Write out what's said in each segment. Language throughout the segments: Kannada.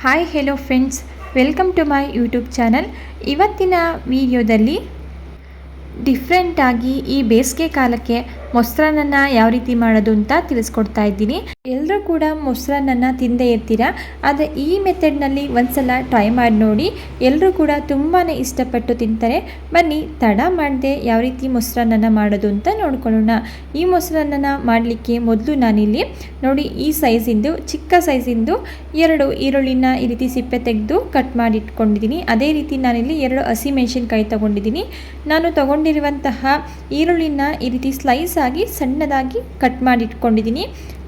Hi hello friends, welcome to my YouTube channel. ಇವತ್ತಿನ ವಿಡಿಯೋದಲ್ಲಿ ಡಿಫ್ರೆಂಟಾಗಿ ಈ ಬೇಸಿಗೆ ಕಾಲಕ್ಕೆ ಮೊಸರನ್ನ ಯಾವ ರೀತಿ ಮಾಡೋದು ಅಂತ ತಿಳಿಸ್ಕೊಡ್ತಾ ಇದ್ದೀನಿ. ಎಲ್ಲರೂ ಕೂಡ ಮೊಸರನ್ನ ತಿಂದೇ ಇರ್ತೀರ, ಆದರೆ ಈ ಮೆಥಡ್ನಲ್ಲಿ ಒಂದ್ಸಲ ಟ್ರೈ ಮಾಡಿ ನೋಡಿ. ಎಲ್ಲರೂ ಕೂಡ ತುಂಬಾ ಇಷ್ಟಪಟ್ಟು ತಿಂತಾರೆ. ಬನ್ನಿ ತಡ ಮಾಡದೆ ಯಾವ ರೀತಿ ಮೊಸರನ್ನ ಮಾಡೋದು ಅಂತ ನೋಡ್ಕೊಳ್ಳೋಣ. ಈ ಮೊಸರನ್ನ ಮಾಡಲಿಕ್ಕೆ ಮೊದಲು ನಾನಿಲ್ಲಿ ನೋಡಿ ಈ ಸೈಜಿಂದು ಚಿಕ್ಕ ಸೈಜಿಂದು 2 ಈರುಳ್ಳಿನ ಈ ರೀತಿ ಸಿಪ್ಪೆ ತೆಗೆದು ಕಟ್ ಮಾಡಿ ಇಟ್ಕೊಂಡಿದ್ದೀನಿ. ಅದೇ ರೀತಿ ನಾನಿಲ್ಲಿ 2 ಹಸಿಮೆಣಸಿನಕಾಯಿ ತೊಗೊಂಡಿದ್ದೀನಿ. ನಾನು ತೊಗೊಂಡಿರುವಂತಹ ಈರುಳ್ಳಿನ ಈ ರೀತಿ ಸ್ಲೈಸ್ ಆಗಿ ಸಣ್ಣದಾಗಿ ಕಟ್ ಮಾಡಿ ಇಟ್ಕೊಂಡಿದ್ದೀನಿ.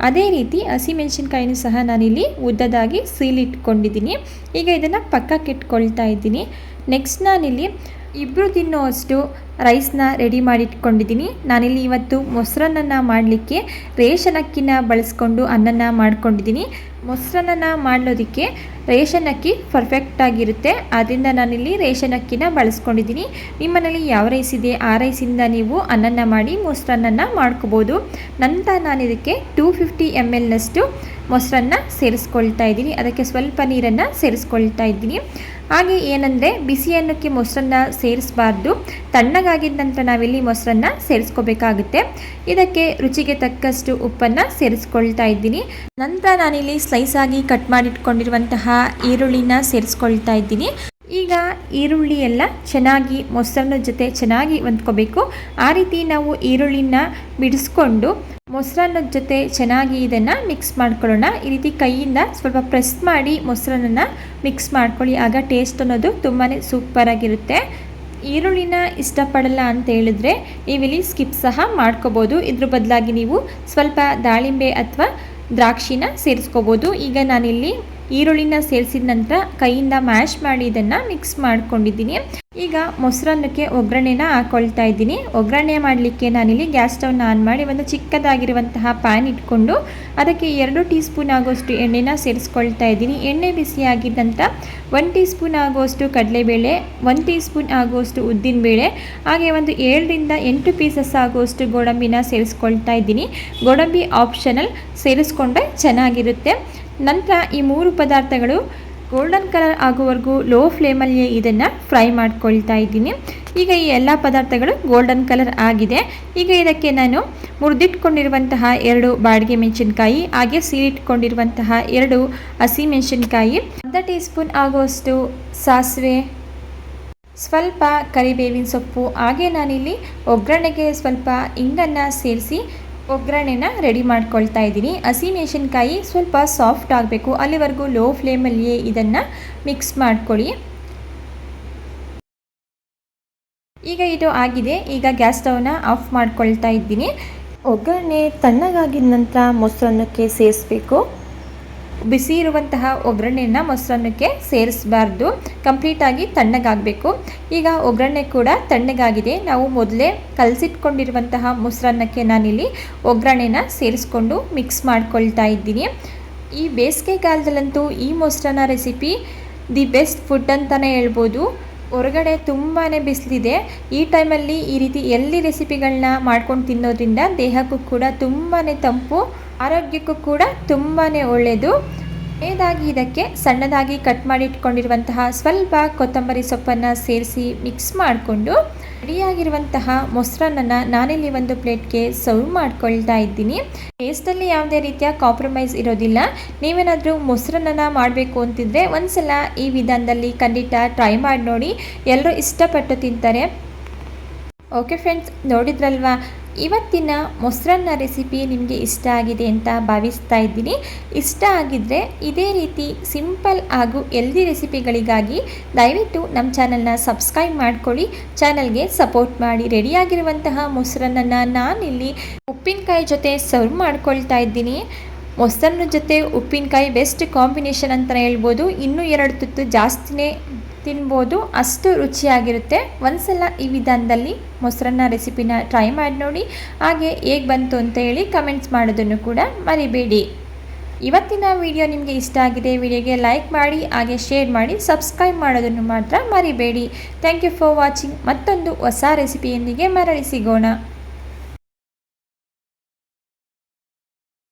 ಅದೇ ರೀತಿ ಹಸಿಮೆಣಸಿನಕಾಯಿನೂ ಸಹ ನಾನಿಲ್ಲಿ ಉದ್ದದಾಗಿ ಸೀಲಿಟ್ಕೊಂಡಿದ್ದೀನಿ. ಈಗ ಇದನ್ನು ಪಕ್ಕಕ್ಕೆ ಇಟ್ಕೊಳ್ತಾ ಇದ್ದೀನಿ. ನೆಕ್ಸ್ಟ್ ನಾನಿಲ್ಲಿ ಇಬ್ಬರು ತಿನ್ನೋವಷ್ಟು ರೈಸ್ನ ರೆಡಿ ಮಾಡಿ ಇಟ್ಕೊಂಡಿದ್ದೀನಿ. ನಾನಿಲ್ಲಿ ಇವತ್ತು ಮೊಸರನ್ನ ಮಾಡಲಿಕ್ಕೆ ರೇಷನ್ ಅಕ್ಕಿನ ಬಳಸ್ಕೊಂಡು ಅನ್ನನ ಮಾಡ್ಕೊಂಡಿದ್ದೀನಿ. ಮೊಸರನ್ನ ಮಾಡೋದಕ್ಕೆ ರೇಷನ್ ಅಕ್ಕಿ ಪರ್ಫೆಕ್ಟಾಗಿರುತ್ತೆ, ಆದ್ದರಿಂದ ನಾನಿಲ್ಲಿ ರೇಷನ್ ಅಕ್ಕಿನ ಬಳಸ್ಕೊಂಡಿದ್ದೀನಿ. ನಿಮ್ಮನೇಲಿ ಯಾವ ರೈಸ್ ಇದೆ ಆ ರೈಸಿಂದ ನೀವು ಅನ್ನನ ಮಾಡಿ ಮೊಸರನ್ನ ಮಾಡ್ಕೋಬೋದು. ನಂತರ ನಾನು ಇದಕ್ಕೆ 250 ml ಮೊಸರನ್ನ ಸೇರಿಸ್ಕೊಳ್ತಾ ಇದ್ದೀನಿ. ಅದಕ್ಕೆ ಸ್ವಲ್ಪ ನೀರನ್ನು ಸೇರಿಸ್ಕೊಳ್ತಾ ಇದ್ದೀನಿ. ಹಾಗೆ ಏನಂದರೆ ಬಿಸಿ ಅನ್ನಕ್ಕೆ ಮೊಸರನ್ನ ಸೇರಿಸಬಾರ್ದು, ತಣ್ಣಗಾಗಿದ್ದ ನಂತರ ನಾವಿಲ್ಲಿ ಮೊಸರನ್ನ ಸೇರಿಸ್ಕೋಬೇಕಾಗುತ್ತೆ. ಇದಕ್ಕೆ ರುಚಿಗೆ ತಕ್ಕಷ್ಟು ಉಪ್ಪನ್ನು ಸೇರಿಸ್ಕೊಳ್ತಾ ಇದ್ದೀನಿ. ನಂತರ ನಾನಿಲ್ಲಿ ಸ್ಲೈಸ್ ಆಗಿ ಕಟ್ ಮಾಡಿಟ್ಕೊಂಡಿರುವಂತಹ ಈರುಳ್ಳಿನ ಸೇರಿಸ್ಕೊಳ್ತಾ ಇದ್ದೀನಿ. ಈಗ ಈರುಳ್ಳಿ ಎಲ್ಲ ಚೆನ್ನಾಗಿ ಮೊಸರನ್ನ ಜೊತೆ ಚೆನ್ನಾಗಿ ಹೊಂದ್ಕೋಬೇಕು. ಆ ರೀತಿ ನಾವು ಈರುಳ್ಳಿನ ಬಿಡಿಸ್ಕೊಂಡು ಮೊಸರನ್ನ ಜೊತೆ ಚೆನ್ನಾಗಿ ಇದನ್ನು ಮಿಕ್ಸ್ ಮಾಡ್ಕೊಳ್ಳೋಣ. ಈ ರೀತಿ ಕೈಯಿಂದ ಸ್ವಲ್ಪ ಪ್ರೆಸ್ ಮಾಡಿ ಮೊಸರನ್ನ ಮಿಕ್ಸ್ ಮಾಡ್ಕೊಳ್ಳಿ, ಆಗ ಟೇಸ್ಟ್ ಅನ್ನೋದು ತುಂಬಾ ಸೂಪರಾಗಿರುತ್ತೆ. ಈರುಳ್ಳಿನ ಇಷ್ಟಪಡಲ್ಲ ಅಂತ ಹೇಳಿದ್ರೆ ನೀವಿಲ್ಲಿ ಸ್ಕಿಪ್ ಸಹ ಮಾಡ್ಕೋಬೋದು. ಇದ್ರ ಬದಲಾಗಿ ನೀವು ಸ್ವಲ್ಪ ದಾಳಿಂಬೆ ಅಥವಾ ದ್ರಾಕ್ಷಿನ ಸೇರಿಸ್ಕೋಬೋದು. ಈಗ ನಾನಿಲ್ಲಿ ಈರುಳ್ಳಿನ ಸೇರಿಸಿದ ನಂತರ ಕೈಯಿಂದ ಮ್ಯಾಶ್ ಮಾಡಿ ಇದನ್ನು ಮಿಕ್ಸ್ ಮಾಡ್ಕೊಂಡಿದ್ದೀನಿ. ಈಗ ಮೊಸರನ್ನಕ್ಕೆ ಒಗ್ಗರಣೆನ ಹಾಕ್ಕೊಳ್ತಾ ಇದ್ದೀನಿ. ಒಗ್ಗರಣೆ ಮಾಡಲಿಕ್ಕೆ ನಾನಿಲ್ಲಿ ಗ್ಯಾಸ್ ಸ್ಟವ್ನ ಆನ್ ಮಾಡಿ ಒಂದು ಚಿಕ್ಕದಾಗಿರುವಂತಹ ಪ್ಯಾನ್ ಇಟ್ಕೊಂಡು ಅದಕ್ಕೆ 2 ಟೀ ಸ್ಪೂನ್ ಆಗೋಷ್ಟು ಎಣ್ಣೆನ ಸೇರಿಸ್ಕೊಳ್ತಾ ಇದ್ದೀನಿ. ಎಣ್ಣೆ ಬಿಸಿಯಾಗಿದ್ದ ನಂತರ 1 ಟೀ ಸ್ಪೂನ್ ಆಗುವಷ್ಟು ಕಡಲೆಬೇಳೆ, 1 ಟೀ ಸ್ಪೂನ್ ಆಗುವಷ್ಟು ಉದ್ದಿನಬೇಳೆ, ಹಾಗೆ ಒಂದು 7ರಿಂದ 8 ಪೀಸಸ್ ಆಗುವಷ್ಟು ಗೋಡಂಬಿನ ಸೇರಿಸ್ಕೊಳ್ತಾ ಇದ್ದೀನಿ. ಗೋಡಂಬಿ ಆಪ್ಷನಲ್, ಸೇರಿಸ್ಕೊಂಡ್ರೆ ಚೆನ್ನಾಗಿರುತ್ತೆ. ನಂತರ ಈ 3 ಪದಾರ್ಥಗಳು ಗೋಲ್ಡನ್ ಕಲರ್ ಆಗುವವರೆಗೂ ಲೋ ಫ್ಲೇಮಲ್ಲಿ ಇದನ್ನು ಫ್ರೈ ಮಾಡ್ಕೊಳ್ತಾ ಇದ್ದೀನಿ. ಈಗ ಈ ಎಲ್ಲ ಪದಾರ್ಥಗಳು ಗೋಲ್ಡನ್ ಕಲರ್ ಆಗಿದೆ. ಈಗ ಇದಕ್ಕೆ ನಾನು ಮುರಿದಿಟ್ಕೊಂಡಿರುವಂತಹ 2 ಬಾಡಿಗೆ ಮೆಣಸಿನಕಾಯಿ, ಹಾಗೆ ಸೀಳಿಟ್ಕೊಂಡಿರುವಂತಹ 2 ಹಸಿಮೆಣಸಿನಕಾಯಿ, 1 ಟೀ ಸ್ಪೂನ್ ಆಗುವಷ್ಟು ಸಾಸಿವೆ, ಸ್ವಲ್ಪ ಕರಿಬೇವಿನ ಸೊಪ್ಪು, ಹಾಗೆ ನಾನಿಲ್ಲಿ ಒಗ್ಗರಣೆಗೆ ಸ್ವಲ್ಪ ಇಂಗನ್ನು ಸೇರಿಸಿ ಒಗ್ಗರಣೆನ ರೆಡಿ ಮಾಡ್ಕೊಳ್ತಾ ಇದ್ದೀನಿ. ಹಸಿಮೆಣಸಿನಕಾಯಿ ಸ್ವಲ್ಪ ಸಾಫ್ಟ್ ಆಗಬೇಕು, ಅಲ್ಲಿವರೆಗೂ ಲೋ ಫ್ಲೇಮಲ್ಲಿಯೇ ಇದನ್ನು ಮಿಕ್ಸ್ ಮಾಡ್ಕೊಳ್ಳಿ. ಈಗ ಇದು ಆಗಿದೆ. ಈಗ ಗ್ಯಾಸ್ ಸ್ಟವ್ನ ಆಫ್ ಮಾಡ್ಕೊಳ್ತಾ ಇದ್ದೀನಿ. ಒಗ್ಗರಣೆ ತಣ್ಣಗಾಗಿದ ನಂತರ ಮೊಸರನ್ನಕ್ಕೆ ಸೇರಿಸಬೇಕು. ಬಿಸಿ ಇರುವಂತಹ ಒಗ್ಗರಣೆಯನ್ನು ಮೊಸರನ್ನಕ್ಕೆ ಸೇರಿಸಬಾರ್ದು, ಕಂಪ್ಲೀಟಾಗಿ ತಣ್ಣಗಾಗಬೇಕು. ಈಗ ಒಗ್ಗರಣೆ ಕೂಡ ತಣ್ಣಗಾಗಿದೆ. ನಾವು ಮೊದಲೇ ಕಲಸಿಟ್ಕೊಂಡಿರುವಂತಹ ಮೊಸರನ್ನಕ್ಕೆ ನಾನಿಲ್ಲಿ ಒಗ್ಗರಣೆನ ಸೇರಿಸ್ಕೊಂಡು ಮಿಕ್ಸ್ ಮಾಡ್ಕೊಳ್ತಾ ಇದ್ದೀನಿ. ಈ ಬೇಸಿಗೆ ಕಾಲದಲ್ಲಂತೂ ಈ ಮೊಸರನ್ನ ರೆಸಿಪಿ ದಿ ಬೆಸ್ಟ್ ಫುಡ್ ಅಂತಲೇ ಹೇಳ್ಬೋದು. ಹೊರಗಡೆ ತುಂಬಾ ಬಿಸಿಲಿದೆ. ಈ ಟೈಮಲ್ಲಿ ಈ ರೀತಿ ಎಲ್ಲಿ ರೆಸಿಪಿಗಳನ್ನ ಮಾಡ್ಕೊಂಡು ತಿನ್ನೋದ್ರಿಂದ ದೇಹಕ್ಕೂ ಕೂಡ ತುಂಬಾ ತಂಪು, ಆರೋಗ್ಯಕ್ಕೂ ಕೂಡ ತುಂಬಾ ಒಳ್ಳೆಯದು. ಕೊನೆಯದಾಗಿ ಇದಕ್ಕೆ ಸಣ್ಣದಾಗಿ ಕಟ್ ಮಾಡಿ ಇಟ್ಕೊಂಡಿರುವಂತಹ ಸ್ವಲ್ಪ ಕೊತ್ತಂಬರಿ ಸೊಪ್ಪನ್ನು ಸೇರಿಸಿ ಮಿಕ್ಸ್ ಮಾಡಿಕೊಂಡು ರೆಡಿಯಾಗಿರುವಂತಹ ಮೊಸರನ್ನ ನಾನಿಲ್ಲಿ ಒಂದು ಪ್ಲೇಟ್ಗೆ ಸರ್ವ್ ಮಾಡ್ಕೊಳ್ತಾ ಇದ್ದೀನಿ. ಟೇಸ್ಟಲ್ಲಿ ಯಾವುದೇ ರೀತಿಯ ಕಾಂಪ್ರಮೈಸ್ ಇರೋದಿಲ್ಲ. ನೀವೇನಾದರೂ ಮೊಸರನ್ನ ಮಾಡಬೇಕು ಅಂತಿದ್ರೆ ಒಂದ್ಸಲ ಈ ವಿಧಾನದಲ್ಲಿ ಖಂಡಿತ ಟ್ರೈ ಮಾಡಿ ನೋಡಿ, ಎಲ್ಲರೂ ಇಷ್ಟಪಟ್ಟು ತಿಂತಾರೆ. ಓಕೆ ಫ್ರೆಂಡ್ಸ್, ನೋಡಿದ್ರಲ್ವಾ ಇವತ್ತಿನ ಮೊಸರನ್ನ ರೆಸಿಪಿ ನಿಮಗೆ ಇಷ್ಟ ಆಗಿದೆ ಅಂತ ಭಾವಿಸ್ತಾ ಇದ್ದೀನಿ. ಇಷ್ಟ ಆಗಿದ್ದರೆ ಇದೇ ರೀತಿ ಸಿಂಪಲ್ ಹಾಗೂ ಹೆಲ್ದಿ ರೆಸಿಪಿಗಳಿಗಾಗಿ ದಯವಿಟ್ಟು ನಮ್ಮ ಚಾನಲ್ನ ಸಬ್ಸ್ಕ್ರೈಬ್ ಮಾಡ್ಕೊಳ್ಳಿ, ಚಾನಲ್ಗೆ ಸಪೋರ್ಟ್ ಮಾಡಿ. ರೆಡಿಯಾಗಿರುವಂತಹ ಮೊಸರನ್ನ ನಾನಿಲ್ಲಿ ಉಪ್ಪಿನಕಾಯಿ ಜೊತೆ ಸರ್ವ್ ಮಾಡ್ಕೊಳ್ತಾ ಇದ್ದೀನಿ. ಮೊಸರನ್ನ ಜೊತೆ ಉಪ್ಪಿನಕಾಯಿ ಬೆಸ್ಟ್ ಕಾಂಬಿನೇಷನ್ ಅಂತಲೇ ಹೇಳ್ಬೋದು. ಇನ್ನೂ 2 ತುತ್ತು ಜಾಸ್ತಿನೇ ತಿನ್ಬೋದು, ಅಷ್ಟು ರುಚಿಯಾಗಿರುತ್ತೆ. ಒಂದ್ಸಲ ಈ ವಿಧಾನದಲ್ಲಿ ಮೊಸರನ್ನ ರೆಸಿಪಿನ ಟ್ರೈ ಮಾಡಿ ನೋಡಿ. ಹಾಗೆ ಹೇಗೆ ಬಂತು ಅಂತ ಹೇಳಿ ಕಮೆಂಟ್ಸ್ ಮಾಡೋದನ್ನು ಕೂಡ ಮರಿಬೇಡಿ. ಇವತ್ತಿನ ವಿಡಿಯೋ ನಿಮಗೆ ಇಷ್ಟ ಆಗಿದೆ, ವಿಡಿಯೋಗೆ ಲೈಕ್ ಮಾಡಿ, ಹಾಗೆ ಶೇರ್ ಮಾಡಿ, ಸಬ್ಸ್ಕ್ರೈಬ್ ಮಾಡೋದನ್ನು ಮಾತ್ರ ಮರಿಬೇಡಿ. Thank you for watching. ಮತ್ತೊಂದು ಹೊಸ ರೆಸಿಪಿಯೊಂದಿಗೆ ಮರಳಿ ಸಿಗೋಣ.